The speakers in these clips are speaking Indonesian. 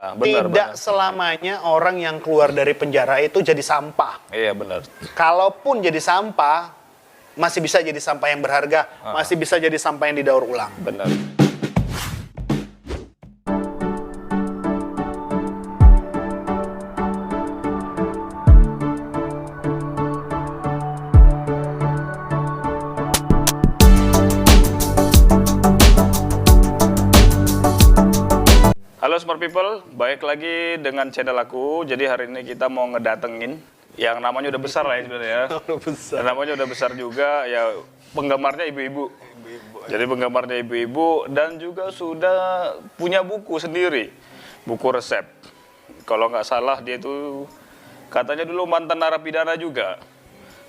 Tidak selamanya orang yang keluar dari penjara itu jadi sampah. Iya benar. Kalaupun jadi sampah, masih bisa jadi sampah yang berharga, masih bisa jadi sampah yang didaur ulang. Benar. Halo Smart People, baik lagi dengan channel aku. Jadi hari ini kita mau ngedatengin yang namanya udah besar lah ya sebenarnya. Udah besar. Namanya udah besar juga, ya penggemarnya ibu-ibu. Jadi penggemarnya ibu-ibu dan juga sudah punya buku sendiri, buku resep. Kalau nggak salah dia itu katanya dulu mantan narapidana juga.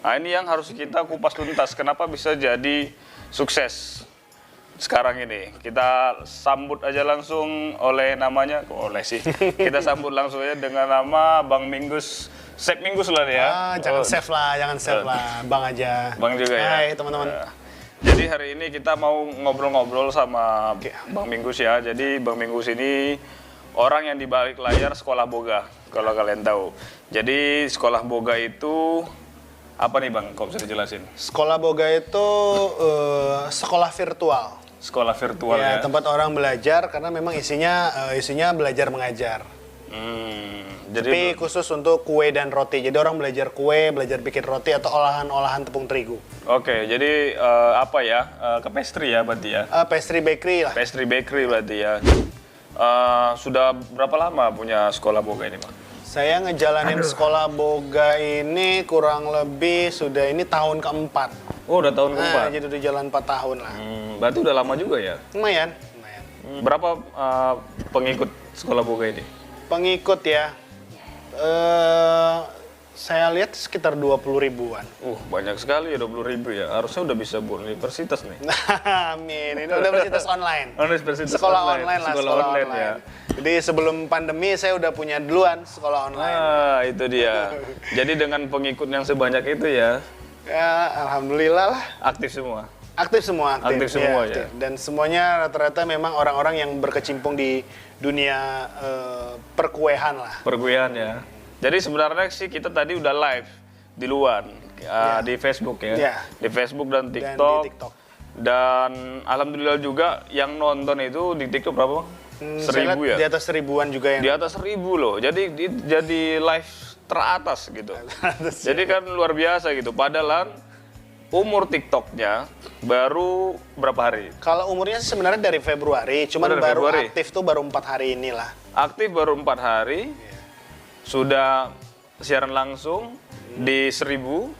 Nah ini yang harus kita kupas tuntas, kenapa bisa jadi sukses sekarang ini. Kita sambut aja langsung oleh namanya, kita sambut langsung aja dengan nama Bang Minggus. Chef Minggus lah ya. Jangan chef lah, jangan chef lah, Bang aja. Bang juga ya. Hai teman-teman. Jadi hari ini kita mau ngobrol-ngobrol sama Bang Minggus ya. Jadi Bang Minggus ini orang yang di balik layar Sekolah Boga, kalau kalian tahu. Jadi Sekolah Boga itu apa nih Bang? Kok bisa dijelasin? Sekolah Boga itu sekolah virtual. Sekolah virtual ya. Tempat orang belajar karena memang isinya belajar mengajar. Tapi khusus untuk kue dan roti. Jadi orang belajar kue, belajar bikin roti atau olahan-olahan tepung terigu. Oke, jadi apa ya? Ke pastry ya berarti ya? Pastry bakery lah. Pastry bakery berarti ya. Sudah berapa lama punya Sekolah Boga ini Bang? Saya ngejalanin Sekolah Boga ini kurang lebih sudah ini tahun keempat. Oh, udah tahun keempat? Jadi udah jalan 4 tahun lah. Berarti udah lama juga ya? Lumayan. Berapa pengikut Sekolah Boga ini? Pengikut ya, saya lihat sekitar 20 ribuan. Banyak sekali ya, 20 ribu ya. Harusnya udah bisa buat universitas nih. Amin, ini universitas online. Universitas sekolah online lah, sekolah online ya. Jadi sebelum pandemi saya udah punya duluan sekolah online. Itu dia. Jadi dengan pengikut yang sebanyak itu ya. Ya, alhamdulillah lah. Aktif semua. Aktif semua. Aktif semua ya. Dan semuanya rata-rata memang orang-orang yang berkecimpung di dunia perkuehan lah. Perkuehan ya. Jadi sebenarnya sih kita tadi udah live di luar di Facebook ya. Di Facebook dan TikTok. Dan alhamdulillah juga yang nonton itu di TikTok berapa? 1.000 ya? Di atas 1.000-an juga yang. Di atas 1.000 loh. Jadi live teratas gitu. Jadi kan luar biasa gitu. Padahal umur TikToknya baru berapa hari? Kalau umurnya sebenarnya dari Februari, cuman baru aktif tuh baru 4 hari inilah. Aktif baru 4 hari, sudah siaran langsung di 1.000.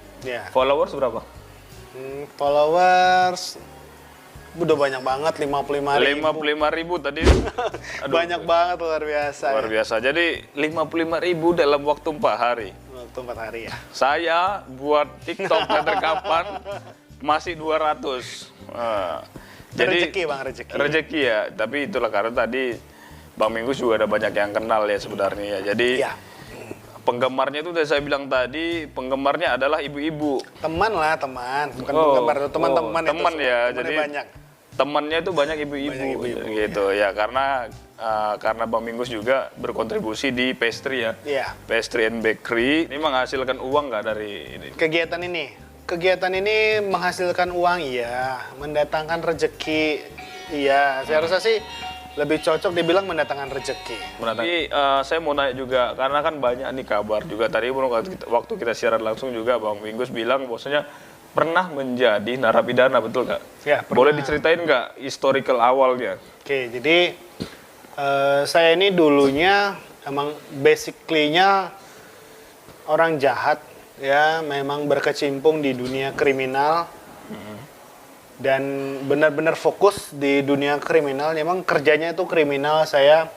Followers berapa? Followers udah banyak banget, 55.000 tadi. Banyak banget, luar biasa. Luar biasa. Jadi 55.000 dalam waktu 4 hari. Waktu 4 hari ya. Saya buat TikTok dan rekapan masih 200. Jadi rezeki Bang, rezeki. Rezeki ya, tapi itulah karena tadi Bang Minggus juga ada banyak yang kenal ya sebenarnya ya. Jadi penggemarnya itu udah saya bilang tadi, penggemarnya adalah ibu-ibu. Teman lah, teman. Bukan penggemar, teman-teman itu. Teman ya, jadi banyak. Temannya itu banyak ibu-ibu gitu ya, karena Bang Minggus juga berkontribusi di pastry ya. Pastry and bakery. Ini menghasilkan uang nggak dari ini? Kegiatan ini menghasilkan uang iya, mendatangkan rezeki iya. Saya rasa sih lebih cocok dibilang mendatangkan rezeki. Tapi saya mau nanya juga, karena kan banyak nih kabar juga tadi waktu kita siaran langsung juga Bang Minggus bilang bahwasanya pernah menjadi narapidana, betul nggak? Ya, boleh diceritain nggak historical awalnya? Oke, jadi saya ini dulunya emang basically-nya orang jahat ya, memang berkecimpung di dunia kriminal. Dan benar-benar fokus di dunia kriminal. Memang kerjanya itu kriminal. Saya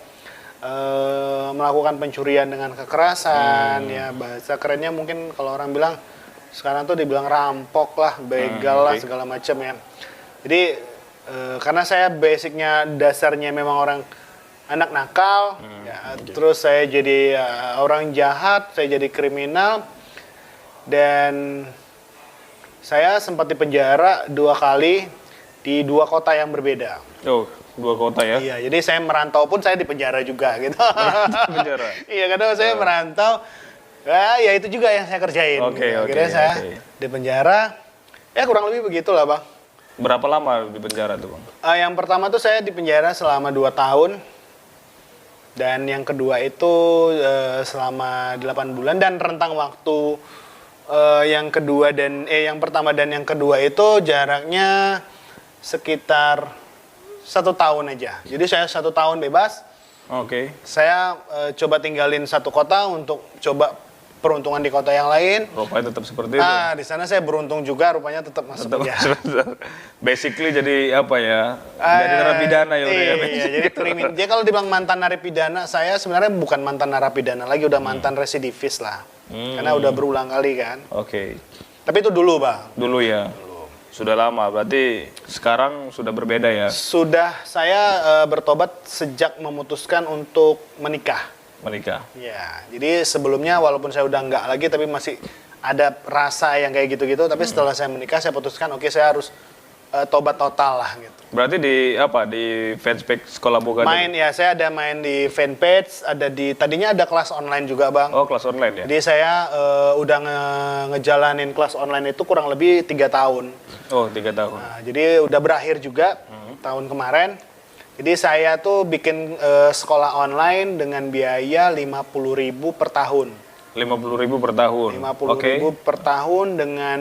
melakukan pencurian dengan kekerasan ya, bahasa kerennya mungkin kalau orang bilang sekarang tuh dibilang rampok lah, begal lah, segala macam ya. Jadi karena saya basicnya dasarnya memang orang anak nakal ya, terus saya jadi orang jahat, saya jadi kriminal. Dan saya sempat dipenjara 2 kali di 2 kota yang berbeda. 2 kota ya? Iya, jadi saya merantau pun saya di penjara juga gitu. Penjara. Iya, kadang saya merantau. Ya itu juga yang saya kerjain. Oke. Akhirnya saya di penjara. Ya kurang lebih begitulah, Bang. Berapa lama di penjara tuh, Bang? Yang pertama tuh saya di penjara selama 2 tahun. Dan yang kedua itu selama 8 bulan dan rentang waktu yang pertama dan yang kedua itu jaraknya sekitar 1 tahun aja. Jadi saya 1 tahun bebas. Oke. Saya coba tinggalin satu kota untuk coba peruntungan di kota yang lain. Rupanya tetap seperti itu. Di sana saya beruntung juga, rupanya tetap masuk penjara. Basically jadi apa ya? Jadi narapidana ya udah ya. Iya, jadi kriminal. Dia kalau dibilang mantan narapidana, saya sebenarnya bukan mantan narapidana lagi, udah mantan residivis lah. Karena udah berulang kali kan. Oke. Tapi itu dulu, Bang. Dulu ya. Sudah lama, berarti sekarang sudah berbeda ya? Sudah, saya bertobat sejak memutuskan untuk menikah. Menikah? Ya, jadi sebelumnya walaupun saya udah enggak lagi, tapi masih ada rasa yang kayak gitu-gitu. Tapi setelah saya menikah, saya putuskan, oke, saya harus tobat total lah gitu. Berarti di fanpage Sekolah Boga? Main ya, saya ada main di fanpage, tadinya ada kelas online juga, Bang. Oh, kelas online ya? Jadi saya udah ngejalanin kelas online itu kurang lebih 3 tahun. Oh, 3 tahun. Nah, jadi udah berakhir juga tahun kemarin. Jadi saya tuh bikin sekolah online dengan biaya 50.000 per tahun. 50.000 per tahun. 50.000 per tahun dengan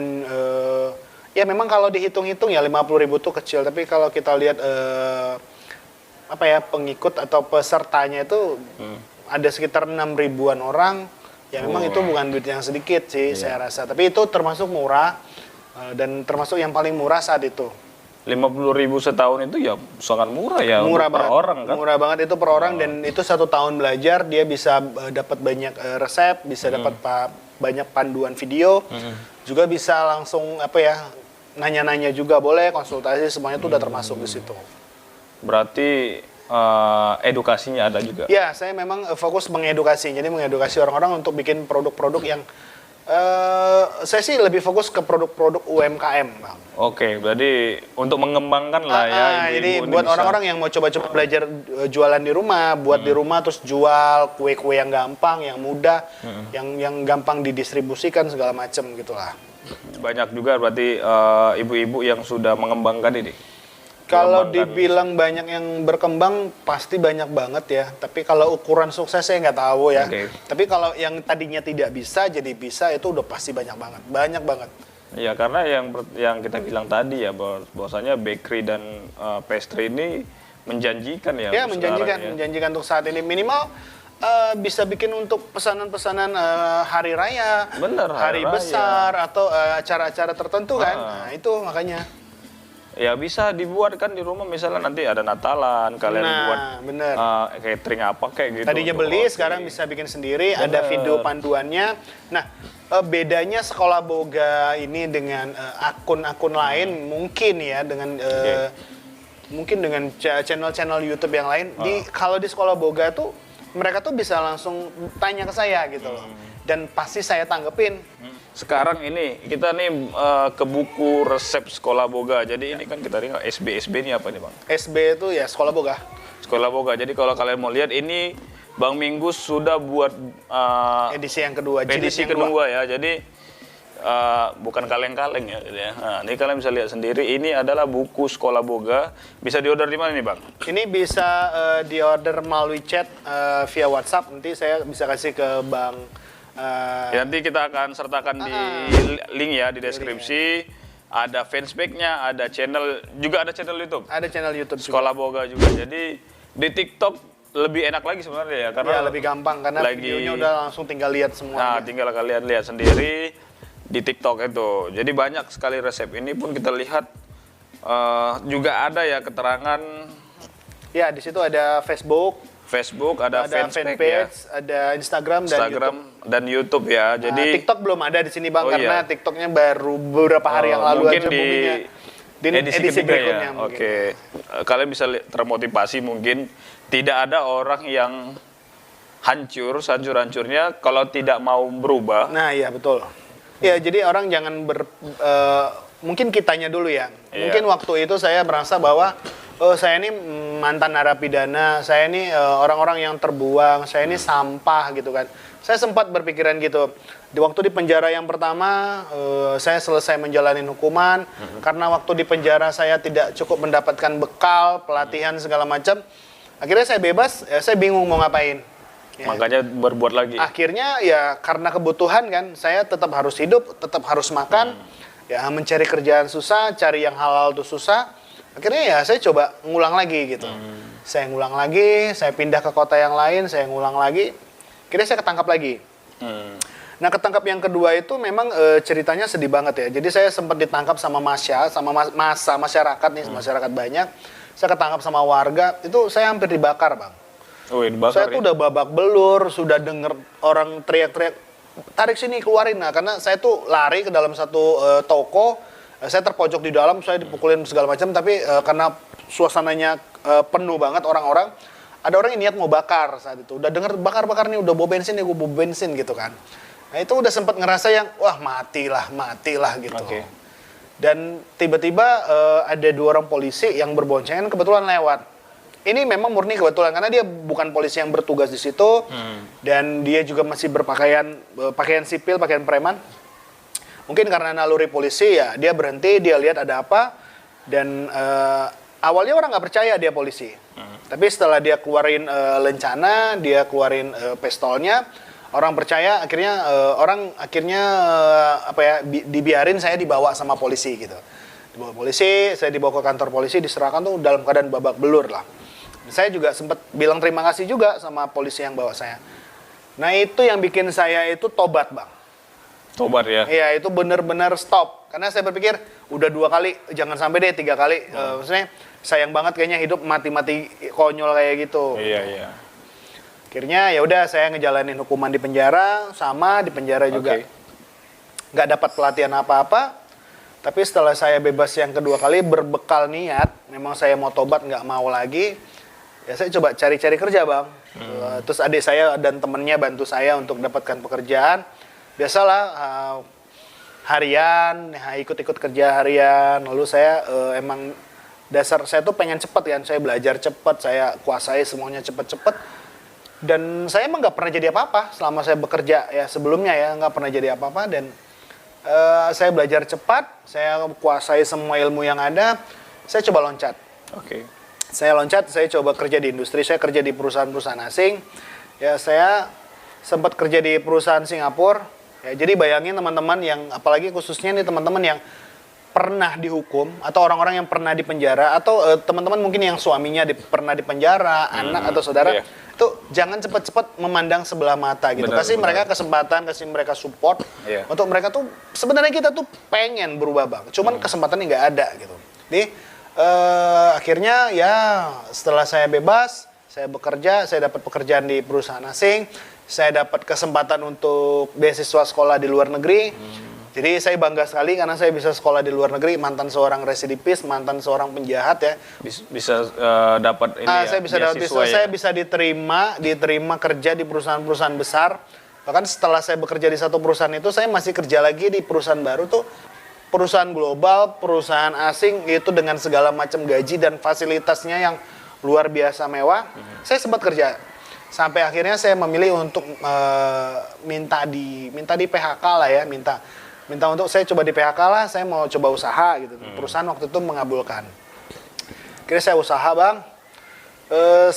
ya memang kalau dihitung-hitung ya 50.000 tuh kecil, tapi kalau kita lihat pengikut atau pesertanya itu ada sekitar 6 ribuan orang. Ya memang itu bukan duit yang sedikit sih saya rasa, tapi itu termasuk murah dan termasuk yang paling murah saat itu. 50.000 setahun itu ya sangat murah ya, murah per banget, orang kan? Murah banget itu per orang, dan itu 1 tahun belajar dia bisa dapat banyak resep, bisa dapat banyak panduan video, juga bisa langsung nanya-nanya juga boleh, konsultasi semuanya itu udah termasuk di situ. Berarti edukasinya ada juga? Ya, saya memang fokus mengedukasi, jadi mengedukasi orang-orang untuk bikin produk-produk yang saya sih lebih fokus ke produk-produk UMKM, Bang. Oke, berarti untuk mengembangkan lah ya. Jadi buat orang-orang yang mau coba-coba belajar jualan di rumah, buat di rumah terus jual kue-kue yang gampang, yang mudah, yang gampang didistribusikan segala macam gitulah. Banyak juga berarti ibu-ibu yang sudah mengembangkan ini. Kalau dibilang banyak yang berkembang, pasti banyak banget ya. Tapi kalau ukuran sukses saya nggak tahu ya. Okay. Tapi kalau yang tadinya tidak bisa jadi bisa, itu udah pasti banyak banget. Banyak banget. Iya, karena yang kita bilang tadi ya, bahwasanya bakery dan pastry ini menjanjikan ya. Ya, menjanjikan untuk saat ini. Minimal bisa bikin untuk pesanan-pesanan hari raya, bener, hari raya besar, atau acara-acara tertentu kan. Nah, itu makanya. Ya bisa dibuat kan di rumah, misalnya nanti ada Natalan, kalian buat catering apa kayak gitu. Tadinya beli, sekarang bisa bikin sendiri, ada video panduannya. Nah, bedanya Sekolah Boga ini dengan akun-akun lain mungkin ya, dengan mungkin dengan channel-channel YouTube yang lain. Kalau di Sekolah Boga tuh mereka tuh bisa langsung tanya ke saya gitu loh. Dan pasti saya tanggepin. Sekarang ini kita nih ke buku resep Sekolah Boga. Jadi ini kan kita lihat SB ini apa nih, Bang? SB itu ya Sekolah Boga. Sekolah Boga. Jadi kalau kalian mau lihat ini Bang Minggus sudah buat edisi yang kedua. Edisi kedua ya. Jadi bukan kaleng-kaleng ya. Nah, ini kalian bisa lihat sendiri. Ini adalah buku Sekolah Boga. Bisa diorder di mana nih, Bang? Ini bisa diorder melalui chat via WhatsApp. Nanti saya bisa kasih ke Bang. Ya, nanti kita akan sertakan di link ya di deskripsi. Ada fanspage-nya, ada channel, juga ada channel YouTube. Ada channel YouTube Sekolah Boga juga. Jadi di TikTok lebih enak lagi sebenarnya ya, karena lebih gampang karena videonya udah langsung tinggal lihat semua. Nah, tinggal kalian lihat sendiri di TikTok itu. Jadi banyak sekali resep. Ini pun kita lihat juga ada ya keterangan. Ya, di situ ada Facebook, ada fanpage ya, ada Instagram dan YouTube ya. Jadi TikTok belum ada di sini, Bang, karena TikToknya baru beberapa hari yang lalu mungkin aja di edisi berikutnya. Ya. Oke. Kalian bisa termotivasi, mungkin tidak ada orang yang hancur-hancurnya kalau tidak mau berubah. Nah, iya betul. Ya, jadi orang jangan mungkin kitanya dulu ya. Mungkin waktu itu saya merasa bahwa saya ini mantan narapidana, saya ini orang-orang yang terbuang, saya ini sampah gitu kan. Saya sempat berpikiran gitu. Di waktu di penjara yang pertama, saya selesai menjalani hukuman. Karena waktu di penjara saya tidak cukup mendapatkan bekal, pelatihan segala macam. Akhirnya saya bebas, ya saya bingung mau ngapain. Ya. Makanya berbuat lagi. Akhirnya ya karena kebutuhan kan, saya tetap harus hidup, tetap harus makan. Ya mencari kerjaan susah, cari yang halal tuh susah. Akhirnya ya saya coba ngulang lagi gitu. Saya ngulang lagi, saya pindah ke kota yang lain, saya ngulang lagi. Akhirnya saya ketangkap lagi. Nah ketangkap yang kedua itu memang ceritanya sedih banget ya. Jadi saya sempat ditangkap sama massa masyarakat nih, masyarakat banyak. Saya ketangkap sama warga, itu saya hampir dibakar bang. Oh, dibakar, saya tuh udah babak belur, sudah denger orang teriak-teriak, tarik sini keluarin. Nah karena saya tuh lari ke dalam satu toko. Saya terpojok di dalam, saya dipukulin segala macam, tapi karena suasananya penuh banget orang-orang, ada orang yang niat mau bakar saat itu. Udah denger bakar-bakar nih, udah bawa bensin ya, gue bawa bensin gitu kan. Nah itu udah sempat ngerasa yang, wah matilah gitu. Okay. Dan tiba-tiba ada 2 orang polisi yang berboncengan kebetulan lewat. Ini memang murni kebetulan, karena dia bukan polisi yang bertugas di situ, dan dia juga masih berpakaian pakaian sipil, pakaian preman. Mungkin karena naluri polisi ya, dia berhenti, dia lihat ada apa, dan awalnya orang nggak percaya dia polisi. Tapi setelah dia keluarin lencana, dia keluarin pistolnya, orang percaya. Akhirnya dibiarin saya dibawa sama polisi gitu. Dibawa polisi, saya dibawa ke kantor polisi, diserahkan tuh dalam keadaan babak belur lah. Saya juga sempat bilang terima kasih juga sama polisi yang bawa saya. Nah itu yang bikin saya itu tobat bang. Tobat ya? Iya, itu benar-benar stop. Karena saya berpikir, udah 2 kali, jangan sampai deh 3 kali. Maksudnya, sayang banget kayaknya hidup mati-mati konyol kayak gitu. Iya. Akhirnya ya udah saya ngejalanin hukuman di penjara, sama di penjara juga. Nggak dapat pelatihan apa-apa. Tapi setelah saya bebas yang kedua kali, berbekal niat, memang saya mau tobat, nggak mau lagi. Ya saya coba cari-cari kerja bang. Terus adik saya dan temennya bantu saya untuk dapatkan pekerjaan. Biasalah harian, ikut-ikut kerja harian. Lalu saya emang dasar saya tuh pengen cepet kan, saya belajar cepet, saya kuasai semuanya cepet-cepet. Dan saya emang nggak pernah jadi apa-apa selama saya bekerja ya sebelumnya ya, nggak pernah jadi apa-apa. Dan saya belajar cepat, saya kuasai semua ilmu yang ada. Saya coba loncat. Saya loncat, saya coba kerja di industri, saya kerja di perusahaan-perusahaan asing. Ya saya sempat kerja di perusahaan Singapura. Ya, jadi bayangin teman-teman yang, apalagi khususnya nih teman-teman yang pernah dihukum, atau orang-orang yang pernah dipenjara, atau teman-teman mungkin yang suaminya pernah dipenjara, anak atau saudara, itu jangan cepat-cepat memandang sebelah mata gitu. Kasih mereka kesempatan, kasih mereka support, untuk mereka tuh, sebenarnya kita tuh pengen berubah bang, cuman kesempatannya nggak ada gitu. Jadi akhirnya ya setelah saya bebas, saya bekerja, saya dapat pekerjaan di perusahaan asing. Saya dapat kesempatan untuk beasiswa sekolah di luar negeri. Jadi saya bangga sekali karena saya bisa sekolah di luar negeri, mantan seorang residipis, mantan seorang penjahat ya. Bisa dapat ini ya, saya bisa dapat beasiswa, saya bisa diterima kerja di perusahaan-perusahaan besar. Bahkan setelah saya bekerja di satu perusahaan itu, saya masih kerja lagi di perusahaan baru tuh, perusahaan global, perusahaan asing, itu dengan segala macam gaji dan fasilitasnya yang luar biasa mewah. Saya sempat kerja. Sampai akhirnya saya memilih untuk minta di PHK lah ya, minta untuk saya coba di PHK lah, saya mau coba usaha gitu. Perusahaan waktu itu mengabulkan. Akhirnya saya usaha bang,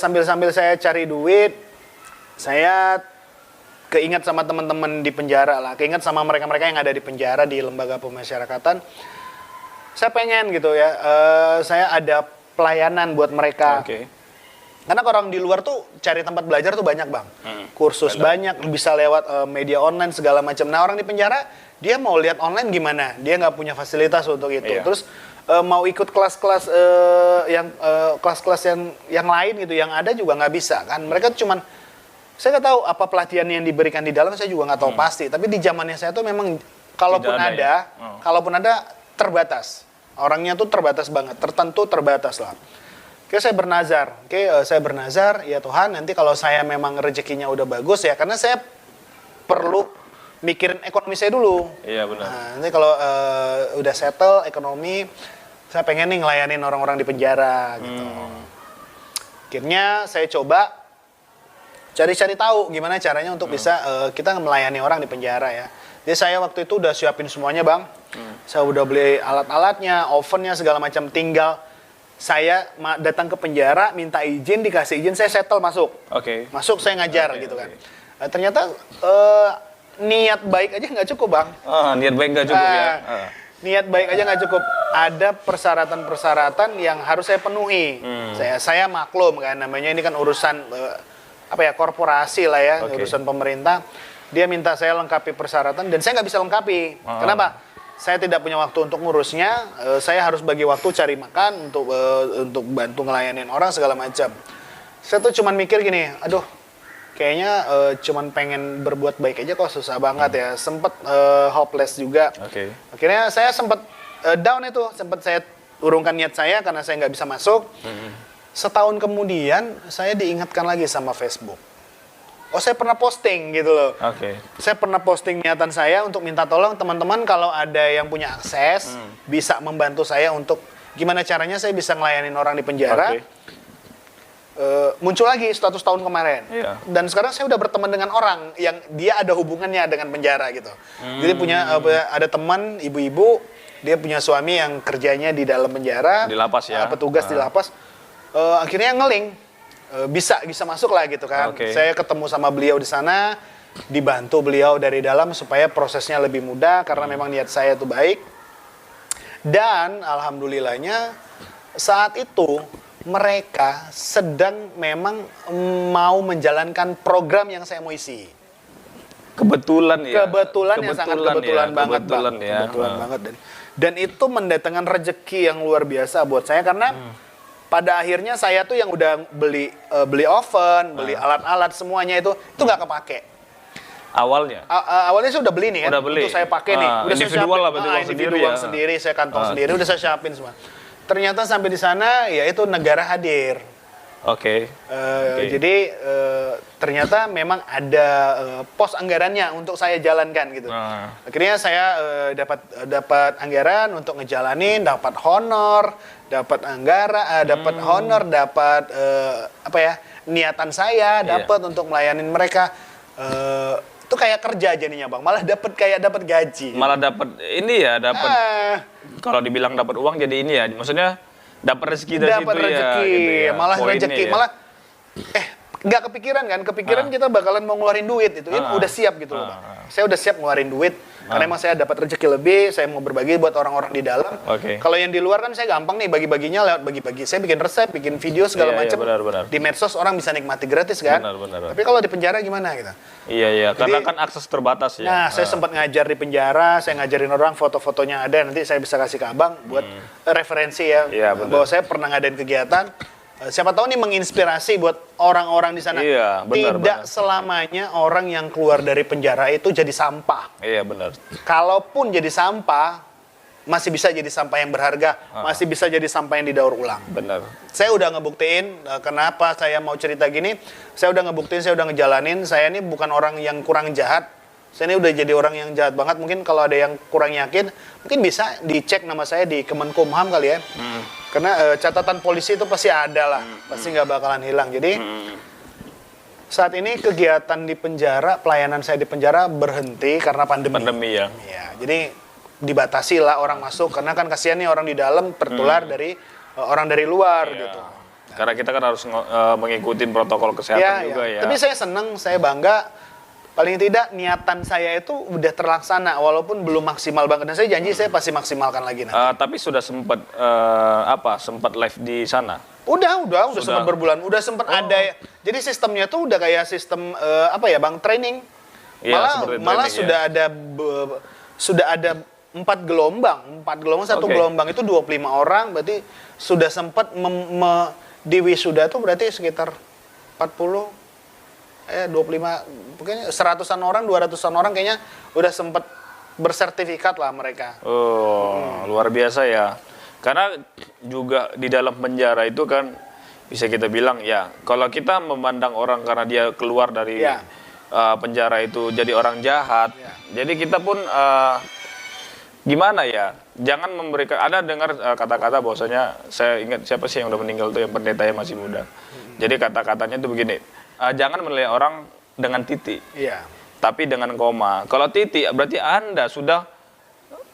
sambil saya cari duit, saya keinget sama teman-teman di penjara lah, keinget sama mereka-mereka yang ada di penjara di lembaga pemasyarakatan. Saya pengen gitu ya, saya ada pelayanan buat mereka. Karena orang di luar tuh cari tempat belajar tuh banyak bang, kursus banyak, bisa lewat media online segala macam. Nah orang di penjara dia mau lihat online gimana? Dia nggak punya fasilitas untuk itu. Terus mau ikut kelas-kelas yang lain gitu, yang ada juga nggak bisa kan? Mereka cuman, saya nggak tahu apa pelatihan yang diberikan di dalam, saya juga nggak tahu pasti. Tapi di zamannya saya tuh memang kalaupun ada terbatas, orangnya tuh terbatas banget, tertentu terbatas lah. Saya bernazar, ya Tuhan, nanti kalau saya memang rezekinya udah bagus ya, karena saya perlu mikirin ekonomi saya dulu. Iya benar. Nah, nanti kalau udah settle ekonomi, saya pengen nih ngelayanin orang-orang di penjara gitu. Akhirnya saya coba cari-cari tahu gimana caranya untuk bisa kita melayani orang di penjara ya. Jadi saya waktu itu udah siapin semuanya bang. Saya udah beli alat-alatnya, ovennya segala macam. Tinggal saya datang ke penjara, minta izin, dikasih izin, saya settle masuk. Masuk saya ngajar gitu kan. Ternyata niat baik aja nggak cukup bang. Niat baik nggak cukup ya. Niat baik aja nggak cukup. Ada persyaratan-persyaratan yang harus saya penuhi. Saya maklum kan, namanya ini kan urusan korporasi lah ya, urusan pemerintah. Dia minta saya lengkapi persyaratan dan saya nggak bisa lengkapi. Kenapa? Saya tidak punya waktu untuk ngurusnya. Saya harus bagi waktu cari makan untuk bantu ngelayanin orang segala macam. Saya tuh cuman mikir gini, aduh, kayaknya cuman pengen berbuat baik aja kok susah banget ya. Sempet hopeless juga. Akhirnya saya sempet down itu, sempet saya urungkan niat saya karena saya nggak bisa masuk. Setahun kemudian saya diingatkan lagi sama Facebook. Oh, saya pernah posting gitu loh. Saya pernah posting niatan saya untuk minta tolong teman-teman kalau ada yang punya akses bisa membantu saya untuk gimana caranya saya bisa ngelayanin orang di penjara. Muncul lagi status tahun kemarin. Dan sekarang saya udah berteman dengan orang yang dia ada hubungannya dengan penjara gitu. Jadi ada teman ibu-ibu, dia punya suami yang kerjanya di dalam penjara, di lapas ya. Petugas di lapas. Akhirnya ngeling. Bisa masuk lah gitu kan. Saya ketemu sama beliau di sana, dibantu beliau dari dalam supaya prosesnya lebih mudah karena memang niat saya itu baik. Dan alhamdulillahnya saat itu mereka sedang memang mau menjalankan program yang saya mau isi. Kebetulan ya. Kebetulan yang sangat kebetulan banget. Kebetulan banget dan itu mendatangkan rezeki yang luar biasa buat saya karena pada akhirnya saya tuh yang udah beli oven, beli alat-alat semuanya itu nggak kepake. Awalnya? Awalnya saya udah beli nih kan, untuk saya pakai nih. Udah individual lah, individual sendiri, saya kantong sendiri, udah saya siapin semua. Ternyata sampai di sana, ya itu negara hadir. Jadi ternyata memang ada pos anggarannya untuk saya jalankan gitu. Akhirnya saya dapat anggaran untuk ngejalanin, dapat honor, dapat anggaran, dapat honor, dapat niatan saya dapat untuk melayanin mereka. Itu kayak kerja jadinya bang, malah dapat gaji. Malah dapat ini ya, dapat kalau dibilang dapat uang jadi ini ya, maksudnya dapat rezeki dari situ rezeki, ya, gitu ya. Malah rezeki, malah nggak kepikiran kan? Kepikiran kita bakalan mau ngeluarin duit itu, udah siap gitu loh. Saya udah siap ngeluarin duit karena emang saya dapat rezeki lebih, saya mau berbagi buat orang-orang di dalam. Kalau yang di luar kan saya gampang nih bagi-baginya lewat bagi-bagi. Saya bikin resep, bikin video segala macam. Di medsos orang bisa nikmati gratis kan? Tapi kalau di penjara gimana gitu? Iya, karena kan akses terbatas ya. Nah, saya sempat ngajar di penjara, saya ngajarin orang, foto-fotonya ada, nanti saya bisa kasih ke abang buat referensi ya. Bahwa saya pernah ngadain kegiatan. Siapa tahu nih menginspirasi buat orang-orang di sana. Tidak selamanya orang yang keluar dari penjara itu jadi sampah. Kalaupun jadi sampah, masih bisa jadi sampah yang berharga, masih bisa jadi sampah yang didaur ulang. Saya udah ngebuktiin kenapa saya mau cerita gini. Saya udah ngebuktiin, saya udah ngejalanin. Saya ini bukan orang yang kurang jahat. Saya ini udah jadi orang yang jahat banget. Mungkin kalau ada yang kurang yakin, mungkin bisa dicek nama saya di Kemenkumham kali ya. Karena catatan polisi itu pasti ada lah, pasti nggak bakalan hilang. Jadi saat ini kegiatan di penjara, pelayanan saya di penjara berhenti karena pandemi. Ya, jadi dibatasi lah orang masuk karena kan kasihan nih orang di dalam tertular dari orang dari luar gitu. Karena kita kan harus mengikuti protokol kesehatan juga ya. Tapi saya senang, saya bangga. Paling tidak niatan saya itu udah terlaksana walaupun belum maksimal banget. Dan saya janji saya pasti maksimalkan lagi nanti. Tapi sudah sempat sempat live di sana? Udah sempat berbulan. Udah sempat ada. Jadi sistemnya tuh udah kayak sistem bang, training. Malah sudah ada 4 gelombang. 4 gelombang, satu gelombang itu 25 orang. Berarti sudah sempat di wisuda tuh berarti sekitar 40 25, mungkin 100-an orang, 200-an orang kayaknya udah sempet bersertifikat lah mereka. Luar biasa ya. Karena juga di dalam penjara itu kan bisa kita bilang ya, kalau kita memandang orang karena dia keluar dari penjara itu jadi orang jahat, jadi kita pun gimana ya, jangan memberikan, ada dengar kata-kata bahwasanya, saya ingat siapa sih yang udah meninggal tuh, yang pendetanya masih muda. Jadi kata-katanya itu begini, jangan menilai orang dengan titik, Iya. tapi dengan koma. Kalau titik berarti Anda sudah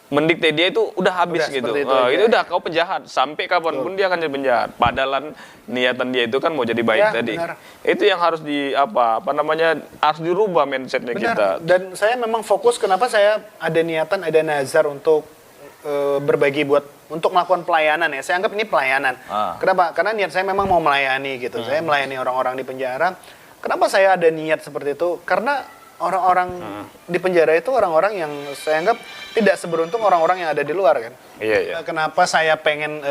mendikte dia itu udah habis Udah, gitu. seperti itu aja. Itu udah kau penjahat. Sampai kapanpun dia akan jadi penjahat. Padahal niatan dia itu kan mau jadi baik Ya, tadi. benar. Itu yang harus harus dirubah mindsetnya Benar. kita. Dan saya memang fokus kenapa saya ada niatan, ada nazar untuk berbagi untuk melakukan pelayanan ya. Saya anggap ini pelayanan. Kenapa? Karena niat saya memang mau melayani gitu. Saya melayani orang-orang di penjara. Kenapa saya ada niat seperti itu? Karena orang-orang di penjara itu orang-orang yang saya anggap tidak seberuntung orang-orang yang ada di luar kan. Iya. Kenapa saya pengen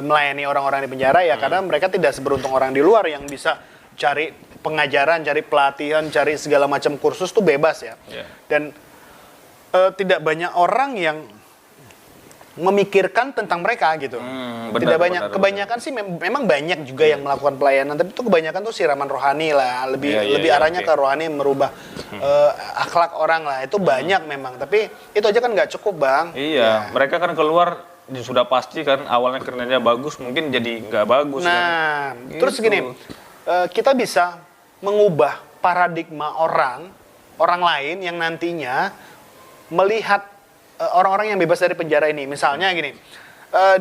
melayani orang-orang di penjara ya karena mereka tidak seberuntung orang di luar yang bisa cari pengajaran, cari pelatihan, cari segala macam kursus tuh bebas ya. Iya. Dan tidak banyak orang yang memikirkan tentang mereka gitu. Tidak banyak. Kebanyakan sih memang banyak juga yang melakukan pelayanan, tapi itu kebanyakan tuh siraman rohani lah, lebih arahnya ke rohani, merubah akhlak orang lah. Itu banyak memang, tapi itu aja kan nggak cukup, Bang. Iya, mereka kan keluar sudah pasti kan awalnya kinerjanya bagus, mungkin jadi nggak bagus. Nah, kan? terus gini, kita bisa mengubah paradigma orang lain yang nantinya melihat orang-orang yang bebas dari penjara ini. Misalnya gini,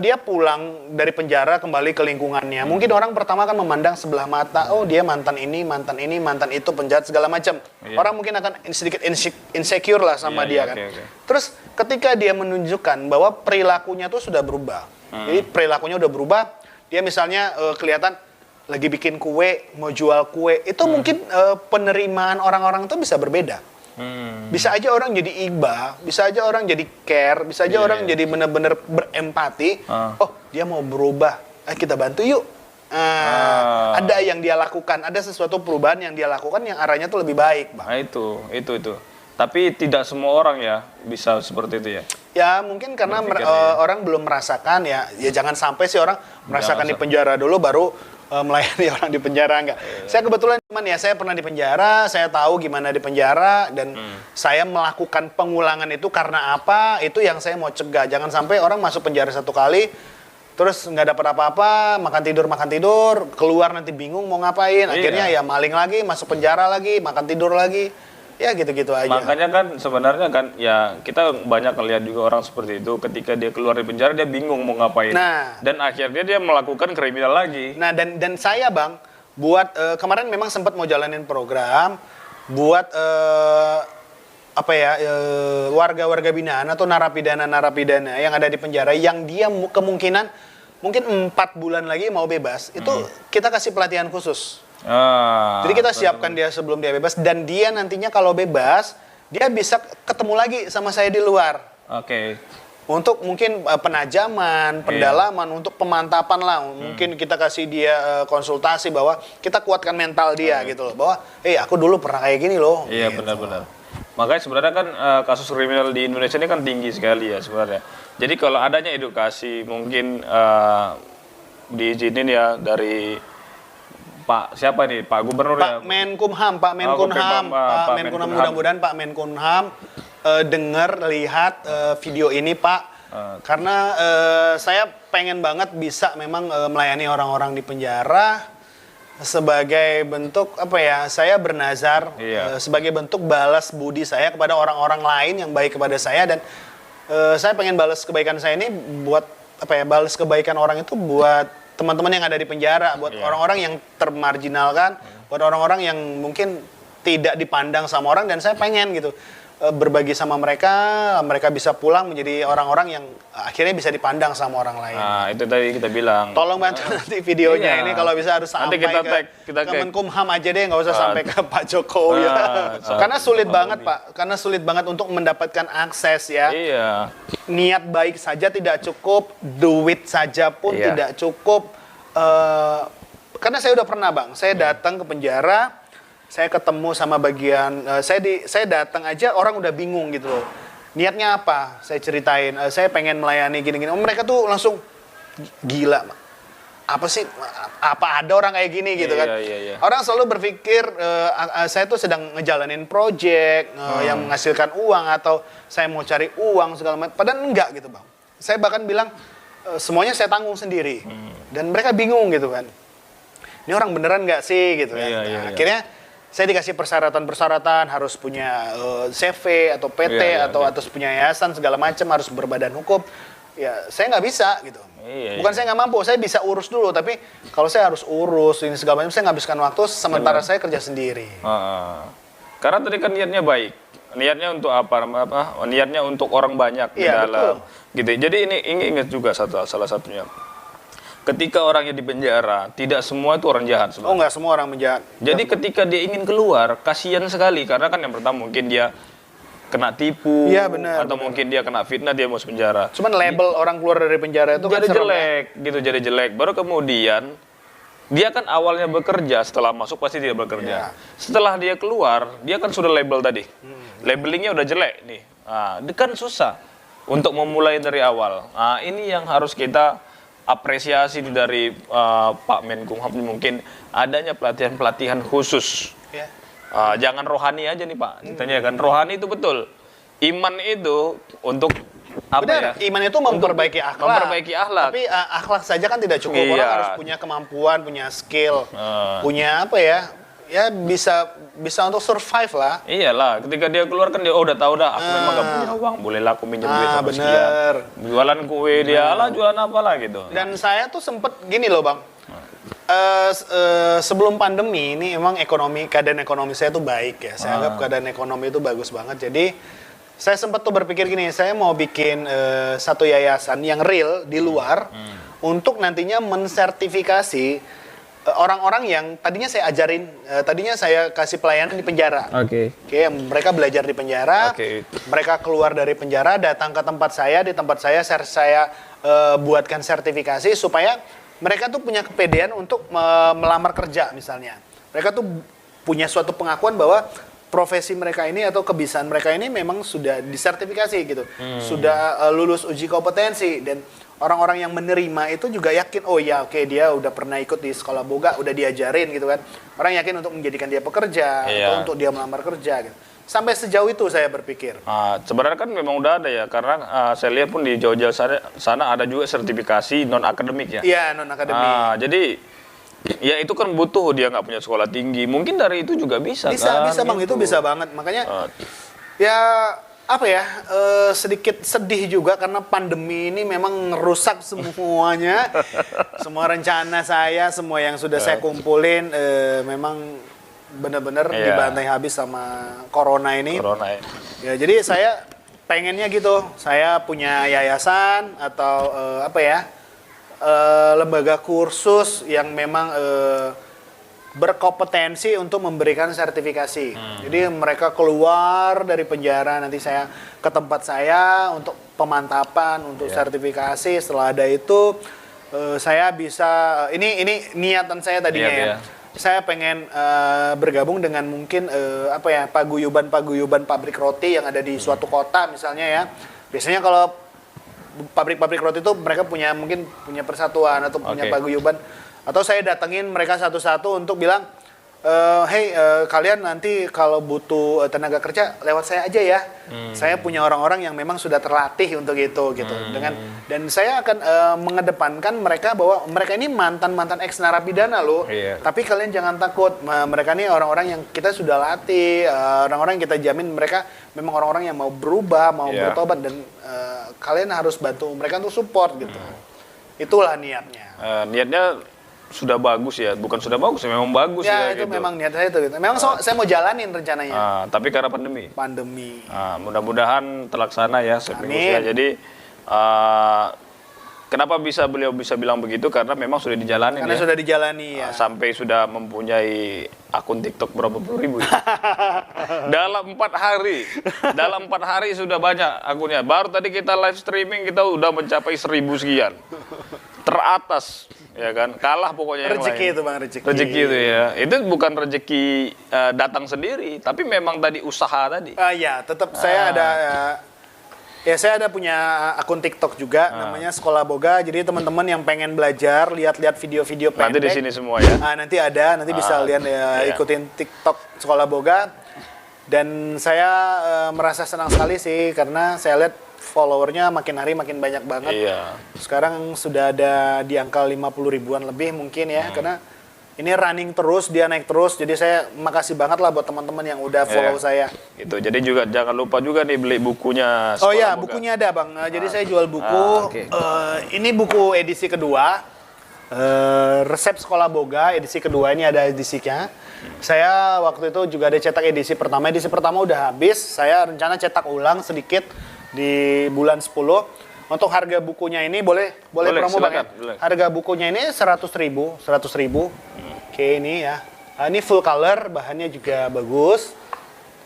dia pulang dari penjara kembali ke lingkungannya. Mungkin orang pertama kan memandang sebelah mata, oh dia mantan ini, mantan itu, penjahat segala macam. Iya. Orang mungkin akan sedikit insecure lah sama dia kan. Okay. Terus ketika dia menunjukkan bahwa perilakunya tuh sudah berubah. Jadi perilakunya udah berubah, dia misalnya kelihatan lagi bikin kue, mau jual kue, itu mungkin penerimaan orang-orang itu bisa berbeda. Bisa aja orang jadi iba, bisa aja orang jadi care, bisa aja orang jadi benar-benar berempati. Oh, dia mau berubah, kita bantu yuk. Ada yang dia lakukan, ada sesuatu perubahan yang dia lakukan yang arahnya tuh lebih baik, Bang. Nah, itu. Tapi tidak semua orang ya bisa seperti itu ya. Ya mungkin karena orang belum merasakan ya jangan sampai sih orang merasakan di penjara dulu baru melayani orang di penjara, enggak. Saya kebetulan saya pernah di penjara, saya tahu gimana di penjara dan saya melakukan pengulangan itu karena apa? Itu yang saya mau cegah. Jangan sampai orang masuk penjara satu kali terus nggak dapat apa-apa, makan tidur, keluar nanti bingung mau ngapain. Akhirnya ya maling lagi, masuk penjara lagi, makan tidur lagi. Ya gitu-gitu aja. Makanya kan sebenarnya kan ya kita banyak ngelihat juga orang seperti itu ketika dia keluar dari penjara dia bingung mau ngapain. Nah, dan akhirnya dia melakukan kriminal lagi. Nah, dan saya Bang buat kemarin memang sempat mau jalanin program buat warga-warga binaan atau narapidana yang ada di penjara yang dia kemungkinan mungkin 4 bulan lagi mau bebas. Itu kita kasih pelatihan khusus. Jadi kita siapkan dia sebelum dia bebas dan dia nantinya kalau bebas dia bisa ketemu lagi sama saya di luar. Oke. Untuk mungkin penajaman, pendalaman, untuk pemantapan lah. Mungkin kita kasih dia konsultasi bahwa kita kuatkan mental dia gitu loh. Bahwa, aku dulu pernah kayak gini loh. Iya gitu. benar-benar. Makanya sebenarnya kan kasus kriminal di Indonesia ini kan tinggi sekali ya sebenarnya. Jadi kalau adanya edukasi mungkin diizinin ya dari Pak siapa nih? Pak Gubernur ya? Pak Menkumham mudah-mudahan Pak Menkumham dengar lihat video ini Pak. Karena saya pengen banget bisa memang melayani orang-orang di penjara sebagai bentuk saya bernazar sebagai bentuk balas budi saya kepada orang-orang lain yang baik kepada saya dan saya pengen balas kebaikan saya ini buat balas kebaikan orang itu buat teman-teman yang ada di penjara, buat orang-orang yang termarginalkan, buat orang-orang yang mungkin tidak dipandang sama orang dan saya pengen gitu berbagi sama mereka bisa pulang menjadi orang-orang yang akhirnya bisa dipandang sama orang lain. Nah, itu tadi kita bilang. Tolong bantu nanti videonya ini kalau bisa harus sampai kita ke Menkumham aja deh, nggak usah sampai ke Pak Jokowi. Karena sulit banget Pak, karena sulit banget untuk mendapatkan akses ya. Iya. Niat baik saja tidak cukup, duit saja pun tidak cukup. Karena saya udah pernah Bang, saya datang ke penjara, saya ketemu sama bagian, saya datang aja orang udah bingung gitu loh. Niatnya apa? Saya ceritain, saya pengen melayani gini-gini. Mereka tuh langsung gila, apa sih? Apa ada orang kayak gini gitu kan? Iya. Orang selalu berpikir saya tuh sedang ngejalanin project yang menghasilkan uang atau saya mau cari uang segala macam. Padahal enggak gitu Bang. Saya bahkan bilang semuanya saya tanggung sendiri dan mereka bingung gitu kan. ini orang beneran nggak sih gitu kan. Iya, Nah, iya. akhirnya saya dikasih persyaratan-persyaratan, harus punya CV atau PT atau harus punya yayasan segala macam, harus berbadan hukum. Ya saya nggak bisa gitu. Iya, Bukan saya nggak mampu, saya bisa urus dulu, tapi kalau saya harus urus ini segala macam, saya ngabiskan waktu sementara saya kerja sendiri. Karena tadi kan niatnya baik. Niatnya untuk apa? Niatnya untuk orang banyak di Iya, dalam. Gitu. Jadi ini ingat juga salah satunya. Ketika orangnya di penjara, tidak semua itu orang jahat sebenarnya. Oh nggak semua orang menjahat. Jadi ketika dia ingin keluar, kasihan sekali karena kan yang pertama mungkin dia kena tipu, Iya, benar, atau benar. mungkin dia kena fitnah, dia mau penjara. Cuman label orang keluar dari penjara itu kan Jadi serem, ya. jelek, gitu jadi jelek. Baru kemudian dia kan awalnya bekerja, setelah masuk pasti dia bekerja. Setelah dia keluar, dia kan sudah label tadi. Labelingnya udah jelek nih. Nah, ini kan susah untuk memulai dari awal. Nah, ini yang harus kita apresiasi dari Pak Menkumham, mungkin adanya pelatihan-pelatihan khusus. Ya. Jangan rohani aja nih Pak, ditanya kan rohani itu betul. Iman itu untuk apa Benar, ya? iman itu memperbaiki akhlak. Memperbaiki akhlak. Tapi akhlak saja kan tidak cukup. Iya. Orang harus punya kemampuan, punya skill, punya apa ya? Ya bisa untuk survive lah. Iyalah, ketika dia keluar kan dia udah tahu dah, aku memang gak punya uang, bolehlah aku minjem duit sama sekian. Bener. Jualan kue dia, lah jualan apa lah gitu. Dan saya tuh sempet gini loh Bang. Sebelum pandemi ini emang keadaan ekonomi saya tuh baik ya. Saya anggap keadaan ekonomi itu bagus banget. Jadi saya sempat tuh berpikir gini, saya mau bikin satu yayasan yang real di luar untuk nantinya mensertifikasi orang-orang yang tadinya saya ajarin, tadinya saya kasih pelayanan di penjara. Oke. Oke, mereka belajar di penjara, mereka keluar dari penjara, datang ke tempat saya, di tempat saya buatkan sertifikasi supaya mereka tuh punya kepedean untuk melamar kerja misalnya. Mereka tuh punya suatu pengakuan bahwa profesi mereka ini atau kebiasaan mereka ini memang sudah disertifikasi gitu, sudah lulus uji kompetensi, dan orang-orang yang menerima itu juga yakin, oh ya oke, dia udah pernah ikut di sekolah boga, udah diajarin gitu kan. Orang yakin untuk menjadikan dia pekerja atau untuk dia melamar kerja gitu. Sampai sejauh itu saya berpikir. Sebenarnya kan memang udah ada ya, karena saya lihat pun di Jogja sana ada juga sertifikasi non akademik ya. Iya, non akademik. Jadi ya itu kan butuh, dia nggak punya sekolah tinggi, mungkin dari itu juga bisa kan? Bisa Bang, gitu. itu bisa banget. Makanya ya apa ya, sedikit sedih juga karena pandemi ini memang ngerusak semuanya. Semua rencana saya, semua yang sudah saya kumpulin memang benar-benar dibantai habis sama corona ini. Ya, jadi saya pengennya gitu, saya punya yayasan atau lembaga kursus yang memang berkompetensi untuk memberikan sertifikasi. Jadi mereka keluar dari penjara, nanti saya ke tempat saya untuk pemantapan, untuk sertifikasi. Setelah ada itu saya bisa, ini niatan saya tadinya ya. Saya pengen bergabung dengan mungkin paguyuban pabrik roti yang ada di suatu kota misalnya ya. Biasanya kalau pabrik-pabrik roti itu mereka mungkin punya persatuan atau punya paguyuban. Atau saya datengin mereka satu-satu untuk bilang, hey kalian nanti kalau butuh tenaga kerja lewat saya aja ya. Saya punya orang-orang yang memang sudah terlatih untuk itu gitu. Dan saya akan mengedepankan mereka bahwa mereka ini mantan ex narapidana loh. Tapi kalian jangan takut. Mereka ini orang-orang yang kita sudah latih, orang-orang yang kita jamin mereka memang orang-orang yang mau berubah, mau bertobat, dan kalian harus bantu mereka untuk support gitu. Itulah niatnya. Niatnya sudah bagus ya, bukan sudah bagus, memang bagus ya. Itu gitu. memang niat saya itu gitu. Memang saya mau jalanin rencananya. Tapi karena pandemi. Mudah-mudahan terlaksana ya. Amin. Jadi kenapa beliau bisa bilang begitu? Karena memang sudah dijalani. Karena sudah dijalani ya. Sampai sudah mempunyai akun TikTok berapa puluh ribu ya? Dalam 4 hari sudah banyak akunnya. Baru tadi kita live streaming kita udah mencapai 1000 sekian. Teratas, ya kan? Kalah pokoknya yang lain. Rezeki itu Bang, rezeki. Rezeki itu ya. Itu bukan rezeki datang sendiri, tapi memang tadi usaha tadi. Ya, tetap saya ada punya akun TikTok juga, namanya Sekolah Boga. Jadi teman-teman yang pengen belajar, lihat-lihat video-video pendek. Nanti di sini semua ya. Nanti bisa lihat ikutin TikTok Sekolah Boga. Dan saya merasa senang sekali sih karena saya lihat followernya makin hari makin banyak banget. Sekarang sudah ada di angka 50 ribuan lebih mungkin ya, karena ini running terus, dia naik terus. Jadi saya makasih banget lah buat teman-teman yang udah follow saya. Gitu. Jadi juga jangan lupa juga nih beli bukunya. Oh Sekolah ya, Boga. bukunya ada Bang. Jadi saya jual buku. Ini buku edisi kedua. Resep Sekolah Boga edisi kedua, ini ada edisinya. Saya waktu itu juga ada cetak edisi pertama. Edisi pertama udah habis. Saya rencana cetak ulang sedikit di bulan 10. Untuk harga bukunya ini boleh promo Bang ya? Boleh. Harga bukunya ini 100.000. Oke, ini ya. Ini full color, bahannya juga bagus.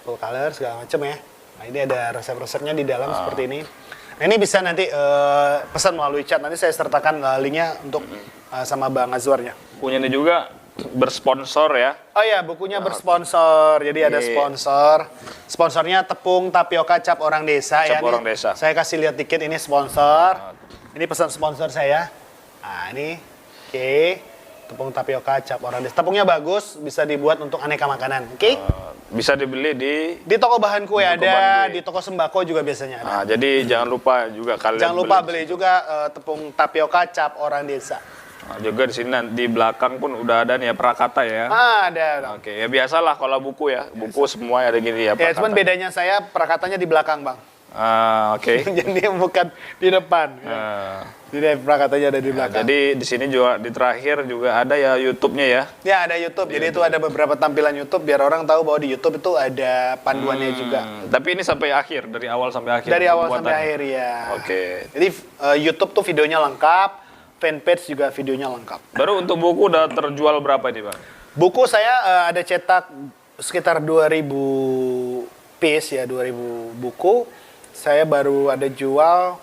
Full color segala macam ya. Nah, ini ada resep-resepnya di dalam seperti ini. Nah, ini bisa nanti pesan melalui chat. Nanti saya sertakan linknya untuk sama Bang Azwarnya. Bukunya ini juga bersponsor ya. Oh ya, bukunya bersponsor. Jadi ada sponsor. Sponsornya tepung tapioka cap orang desa ya. Cap orang desa. Saya kasih lihat dikit, ini sponsor. Ini pesan sponsor saya. Nah, ini. Oke. Tepung tapioka cap orang desa. Tepungnya bagus, bisa dibuat untuk aneka makanan. Oke? Bisa dibeli di Di toko bahan kue Di toko ada, bahan kue. di toko sembako juga biasanya ada. Nah, jadi jangan lupa juga kalian Jangan lupa beli juga tepung tapioka cap orang desa. Nah, juga di sini di belakang pun udah ada nih ya Prakata ya. Ada. Oke, ya biasalah kalau buku ya. Buku semua ada gini ya Ya, Prakata. cuman bedanya saya Prakatanya di belakang, Bang. Oke. Jadi bukan di depan. Jadi Prakatanya ada di belakang. Jadi di sini juga di terakhir juga ada ya YouTube-nya ya. Ya, ada YouTube. Jadi itu ada beberapa tampilan YouTube biar orang tahu bahwa di YouTube itu ada panduannya juga. Tapi ini sampai akhir, dari awal sampai akhir. Dari awal sampai pembuatannya. akhir ya. Oke. Jadi YouTube tuh videonya lengkap, fanpage juga videonya lengkap. Baru untuk buku udah terjual berapa ini, Bang? Buku saya ada cetak sekitar 2.000 piece ya, 2.000 buku. Saya baru ada jual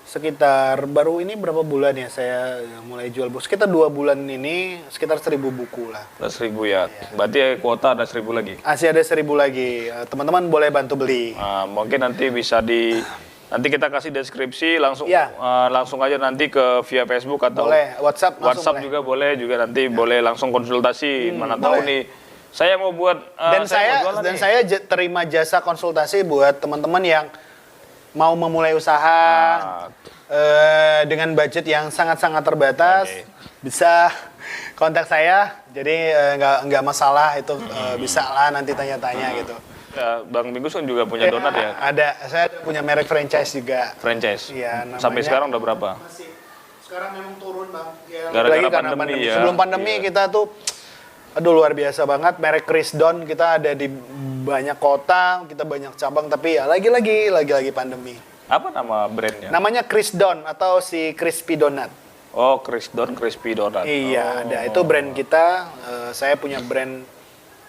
sekitar, baru ini berapa bulan ya saya mulai jual buku. Sekitar 2 bulan ini, sekitar 1.000 buku lah. 1.000 ya. Berarti kuota ada 1.000 lagi. Masih ada 1.000 lagi. Teman-teman boleh bantu beli. Mungkin nanti bisa nanti kita kasih deskripsi langsung Ya. langsung aja nanti ke via Facebook atau Boleh, WhatsApp langsung WhatsApp boleh. juga boleh, juga nanti boleh langsung konsultasi. Mana tahu nih saya mau buat Dan saya mau jualan nih. terima jasa konsultasi buat teman-teman yang mau memulai usaha dengan budget yang sangat-sangat terbatas. Oke. Bisa kontak saya. Jadi nggak masalah itu, bisa lah nanti tanya-tanya gitu. Ya, Bang Bingus kan juga punya donat ya, Ada, saya punya merek franchise juga. franchise. Iya, namanya- Sampai sekarang udah berapa? Masih sekarang memang turun Bang. Ya, Gara-gara lagi karena pandemi ya. Sebelum pandemi Iya. kita tuh, aduh luar biasa banget. Merek Chris Don kita ada di banyak kota, kita banyak cabang. Tapi ya lagi pandemi. Apa nama brandnya? Namanya Chris Don atau si Crispy Donut. Oh, Chris Don Crispy Donut. Iya, ada. Itu brand kita. Saya punya brand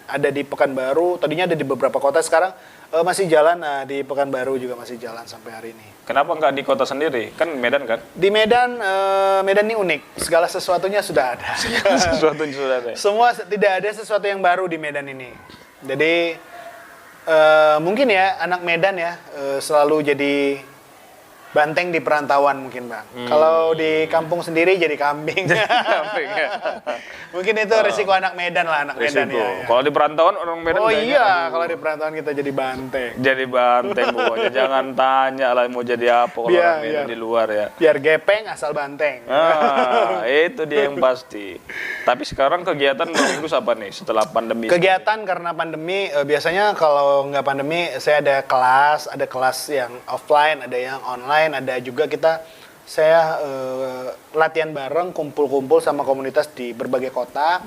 ada di Pekanbaru. Tadinya ada di beberapa kota. Sekarang masih jalan. Nah, di Pekanbaru juga masih jalan sampai hari ini. Kenapa nggak di kota sendiri? Kan Medan kan? Di Medan, Medan ini unik. Segala sesuatunya sudah ada. Sesuatu yang sudah ada. Semua tidak ada sesuatu yang baru di Medan ini. Jadi mungkin ya anak Medan ya selalu jadi banteng di perantauan mungkin Bang. Kalau di kampung sendiri jadi kambing. Mungkin itu risiko anak Medan lah, anak Medan Risiko. ya. Kalau di perantauan orang Medan Oh kayaknya, iya, aduh, kalau di perantauan kita jadi banteng. jadi banteng pokoknya. Jangan tanya lah mau jadi apa kalau Biar- orang Medan biar. di luar ya. Biar gepeng asal banteng. Itu dia yang pasti. Tapi sekarang kegiatan Bang Bingus apa nih setelah pandemi? Kegiatan karena pandemi, biasanya kalau nggak pandemi saya ada kelas yang offline, ada yang online, ada juga saya latihan bareng, kumpul-kumpul sama komunitas di berbagai kota.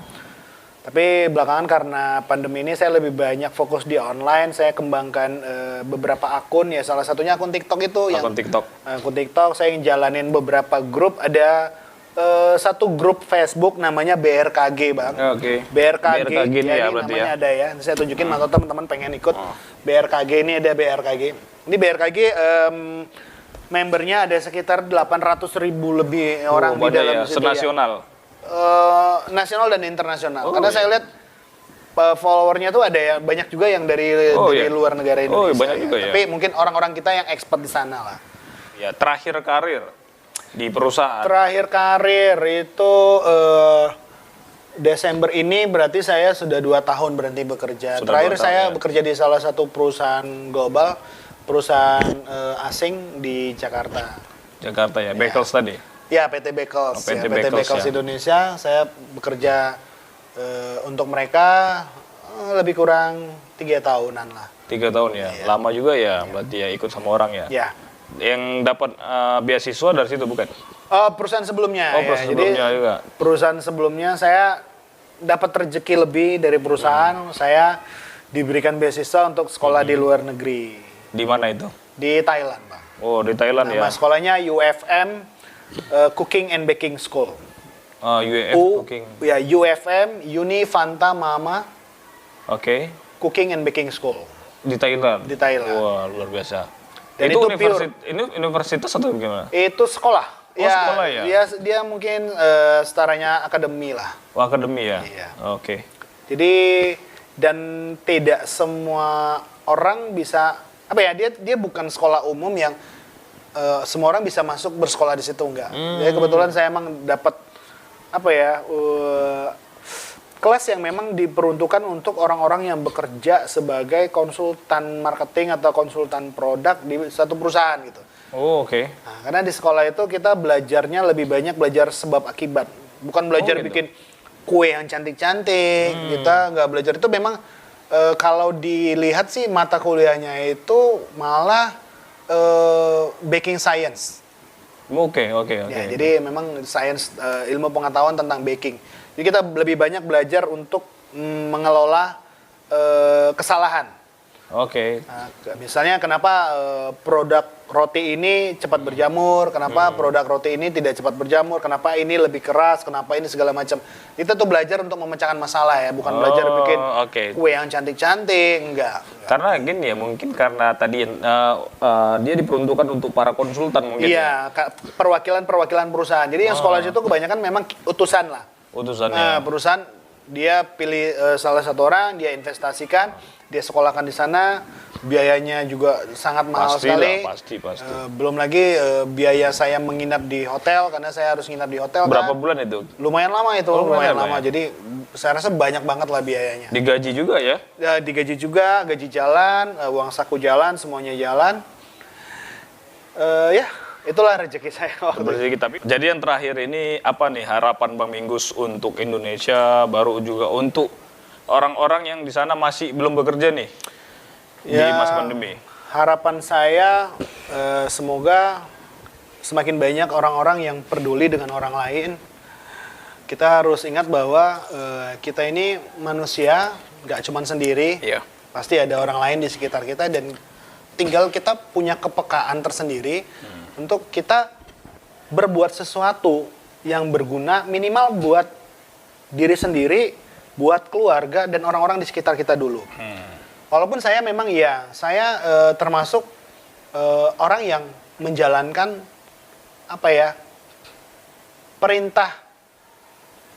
Tapi belakangan karena pandemi ini saya lebih banyak fokus di online, saya kembangkan beberapa akun, ya salah satunya akun TikTok itu. Akun TikTok. Akun TikTok, saya ngejalanin beberapa grup, ada satu grup Facebook namanya BRKG Bang. Oke. BRKG, ini jadi ya berarti namanya ya. ada ya. Saya tunjukin atau teman-teman pengen ikut. BRKG ini ada BRKG. Ini BRKG membernya ada sekitar 800.000 lebih orang di banyak dalam ya, situ senasional. Nasional dan internasional. Oh, Karena iya. saya lihat followernya tuh ada ya banyak juga yang dari iya. luar negara Indonesia. banyak juga ya. Tapi mungkin orang-orang kita yang expert di sana lah. Ya, terakhir karir di perusahaan. Terakhir karir itu Desember ini berarti saya sudah 2 tahun berhenti bekerja. Sudah Terakhir 2 tahun, saya ya. bekerja di salah satu perusahaan global, perusahaan asing di Jakarta. Jakarta ya, Bekels tadi. Ya PT Bekels, PT PT Bekels, Bekels ya. Indonesia. Saya bekerja Untuk mereka lebih kurang 3 tahunan lah. 3 tahun ya, lama juga ya, berarti ya ikut sama orang ya. Ya. Yang dapat beasiswa dari situ bukan? Perusahaan sebelumnya. Oh, perusahaan sebelumnya juga. Perusahaan sebelumnya saya dapat rezeki lebih dari perusahaan. Saya diberikan beasiswa untuk sekolah di luar negeri. Di mana itu? Di Thailand, Bang. Oh, di Thailand ya. Nama sekolahnya UFM Cooking and Baking School. UFM Cooking. Ya, UFM Uni Fanta Mama Oke. Cooking and Baking School Di Thailand. di Thailand. Wah, luar biasa. Dan itu itu ini universitas atau gimana? Itu sekolah. Oh, sekolah ya? Dia mungkin setaranya akademi lah. Oh, akademi ya? Iya. Oke. Jadi dan tidak semua orang bisa dia bukan sekolah umum yang semua orang bisa masuk bersekolah di situ, enggak. Jadi kebetulan saya emang dapat kelas yang memang diperuntukkan untuk orang-orang yang bekerja sebagai konsultan marketing atau konsultan produk di satu perusahaan gitu. Oh, oke. Nah, karena di sekolah itu kita belajarnya lebih banyak belajar sebab akibat, bukan belajar gitu. bikin kue yang cantik-cantik. Kita nggak belajar itu memang kalau dilihat sih mata kuliahnya itu malah baking science. Oke. Ya, jadi memang science ilmu pengetahuan tentang baking. Jadi kita lebih banyak belajar untuk mengelola kesalahan. Oke. Nah, misalnya kenapa produk roti ini cepat berjamur, kenapa produk roti ini tidak cepat berjamur, kenapa ini lebih keras, kenapa ini segala macam. Kita tuh belajar untuk memecahkan masalah ya, bukan belajar bikin kue yang cantik-cantik, enggak. Karena gini ya, mungkin karena tadi dia diperuntukkan untuk para konsultan mungkin. Iya, perwakilan perusahaan. Jadi yang sekolah situ kebanyakan memang utusan lah. Utusannya. Nah, perusahaan dia pilih salah satu orang, dia investasikan, dia sekolahkan di sana, biayanya juga sangat mahal sekali. Pasti. Belum lagi biaya saya menginap di hotel, karena saya harus nginap di hotel. Berapa bulan itu? Lumayan lama itu, lumayan lama. Ya? Jadi saya rasa banyak banget lah biayanya. Digaji juga ya? Digaji juga, gaji jalan, uang saku jalan, semuanya jalan. Ya, itulah rezeki saya waktu itu. Tapi jadi yang terakhir ini apa nih harapan Bang Minggus untuk Indonesia, baru juga untuk orang-orang yang di sana masih belum bekerja nih di masa pandemi? Harapan saya semoga semakin banyak orang-orang yang peduli dengan orang lain. Kita harus ingat bahwa kita ini manusia, nggak cuma sendiri. Iya. Pasti ada orang lain di sekitar kita dan tinggal kita punya kepekaan tersendiri untuk kita berbuat sesuatu yang berguna minimal buat diri sendiri, buat keluarga dan orang-orang di sekitar kita dulu. Walaupun saya memang saya termasuk orang yang menjalankan perintah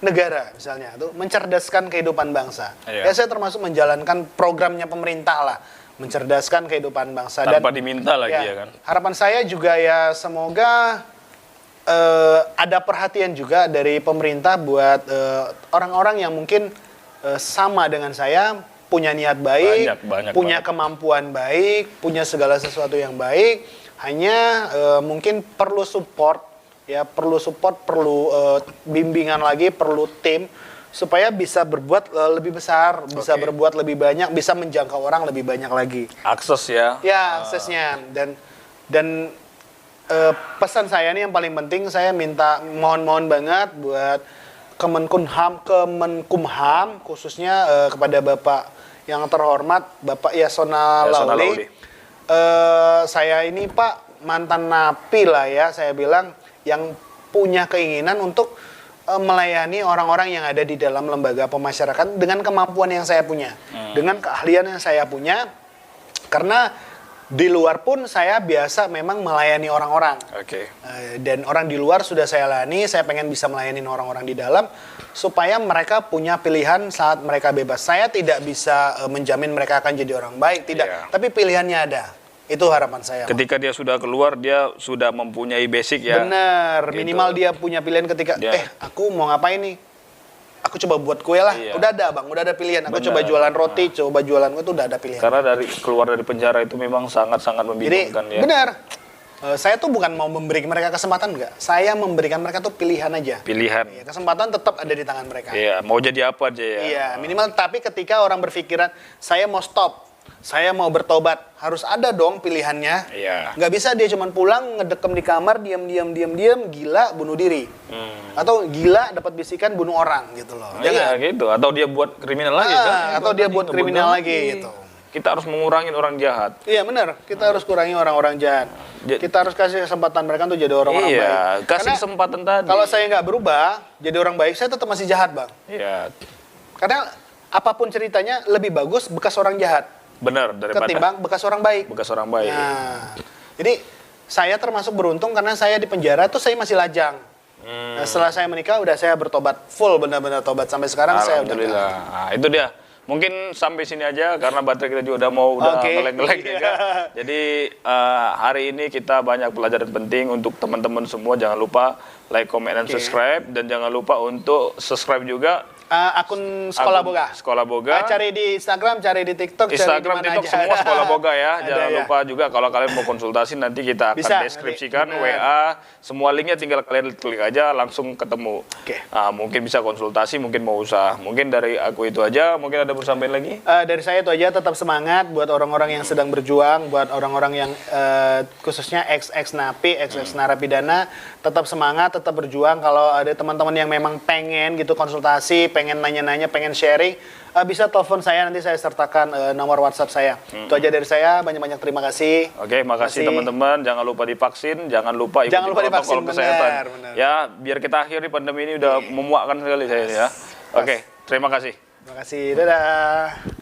negara misalnya, itu mencerdaskan kehidupan bangsa. Iya. Saya termasuk menjalankan programnya pemerintah lah, mencerdaskan kehidupan bangsa. Tanpa diminta lagi ya kan. Harapan saya juga ya semoga ada perhatian juga dari pemerintah buat orang-orang yang mungkin sama dengan saya, punya niat baik, punya kemampuan baik, punya segala sesuatu yang baik, hanya mungkin perlu support, perlu bimbingan lagi, perlu tim supaya bisa berbuat lebih besar, bisa berbuat lebih banyak, bisa menjangkau orang lebih banyak lagi. Akses ya. Ya, aksesnya dan pesan saya nih yang paling penting, saya minta mohon banget buat Kemenkumham khususnya kepada Bapak yang terhormat Bapak Yasona Lauli. Saya ini Pak mantan napi lah ya, saya bilang, yang punya keinginan untuk melayani orang-orang yang ada di dalam lembaga pemasyarakatan dengan kemampuan yang saya punya, dengan keahlian yang saya punya, karena di luar pun saya biasa memang melayani orang-orang. Dan orang di luar sudah saya layani, saya pengen bisa melayani orang-orang di dalam supaya mereka punya pilihan saat mereka bebas. Saya tidak bisa menjamin mereka akan jadi orang baik, tidak. Tapi pilihannya ada. Itu harapan saya. Ketika dia sudah keluar, dia sudah mempunyai basic ya. Benar, minimal dia punya pilihan ketika, aku mau ngapain nih? Aku coba buat kue lah, udah ada bang, udah ada pilihan. Aku coba jualan roti, coba jualan kue, itu udah ada pilihan. Karena keluar dari penjara itu memang sangat-sangat membingungkan. Jadi, benar. Saya tuh bukan mau memberi mereka kesempatan, enggak. Saya memberikan mereka tuh pilihan aja. Pilihan. Ya, kesempatan tetap ada di tangan mereka. Iya, mau jadi apa aja ya. Iya, minimal. Tapi ketika orang berpikiran, saya mau stop, saya mau bertobat, harus ada dong pilihannya. Iya. Nggak bisa dia cuma pulang, ngedekem di kamar, diam, gila, bunuh diri. Atau gila, dapat bisikan, bunuh orang gitu loh. Iya, gitu. Atau dia buat kriminal lagi kan? Atau dia buat kriminal lagi gitu. Kita harus mengurangi orang jahat. Iya benar, kita harus kurangi orang-orang jahat. Kita harus kasih kesempatan mereka untuk jadi orang-orang baik. Iya, kasih Karena kesempatan tadi. kalau saya nggak berubah, jadi orang baik, saya tetap masih jahat, Bang. Iya, Karena apapun ceritanya, lebih bagus bekas orang jahat benar daripada ketimbang bekas orang baik. bekas orang baik. Nah, jadi saya termasuk beruntung karena saya di penjara tuh saya masih lajang. Nah, setelah saya menikah, udah saya bertobat full, benar-benar tobat sampai sekarang saya udah. Alhamdulillah. Nah, itu dia. Mungkin sampai sini aja karena baterai kita juga udah ngelek-ngelek juga. Jadi hari ini kita banyak pelajaran penting untuk teman-teman semua. Jangan lupa like, comment, dan subscribe. Dan jangan lupa untuk subscribe juga akun Sekolah Boga. Sekolah Boga. Cari di Instagram, cari di TikTok, Instagram, cari di TikTok mana semua aja. Sekolah Boga ya. Ada, Jangan ya. lupa juga kalau kalian mau konsultasi nanti kita akan Bisa, deskripsikan nanti. WA. Semua linknya tinggal kalian klik aja langsung ketemu. Oke. Mungkin bisa konsultasi, mungkin mau usaha. Mungkin dari aku itu aja. Mungkin ada bersampaian lagi. Dari saya itu aja, tetap semangat buat orang-orang yang sedang berjuang, buat orang-orang yang khususnya ex napi, ex narapidana, tetap semangat, tetap berjuang. Kalau ada teman-teman yang memang pengen gitu konsultasi, pengen nanya-nanya, pengen sharing, bisa telepon saya, nanti saya sertakan nomor WhatsApp saya. Itu aja dari saya, banyak-banyak terima kasih. Oke, makasih teman-teman. Jangan lupa divaksin, jangan lupa ikuti protokol kesehatan. benar. Ya, biar kita akhiri pandemi ini udah memuakkan sekali saya ya. Oke, terima kasih. Terima kasih, dadah.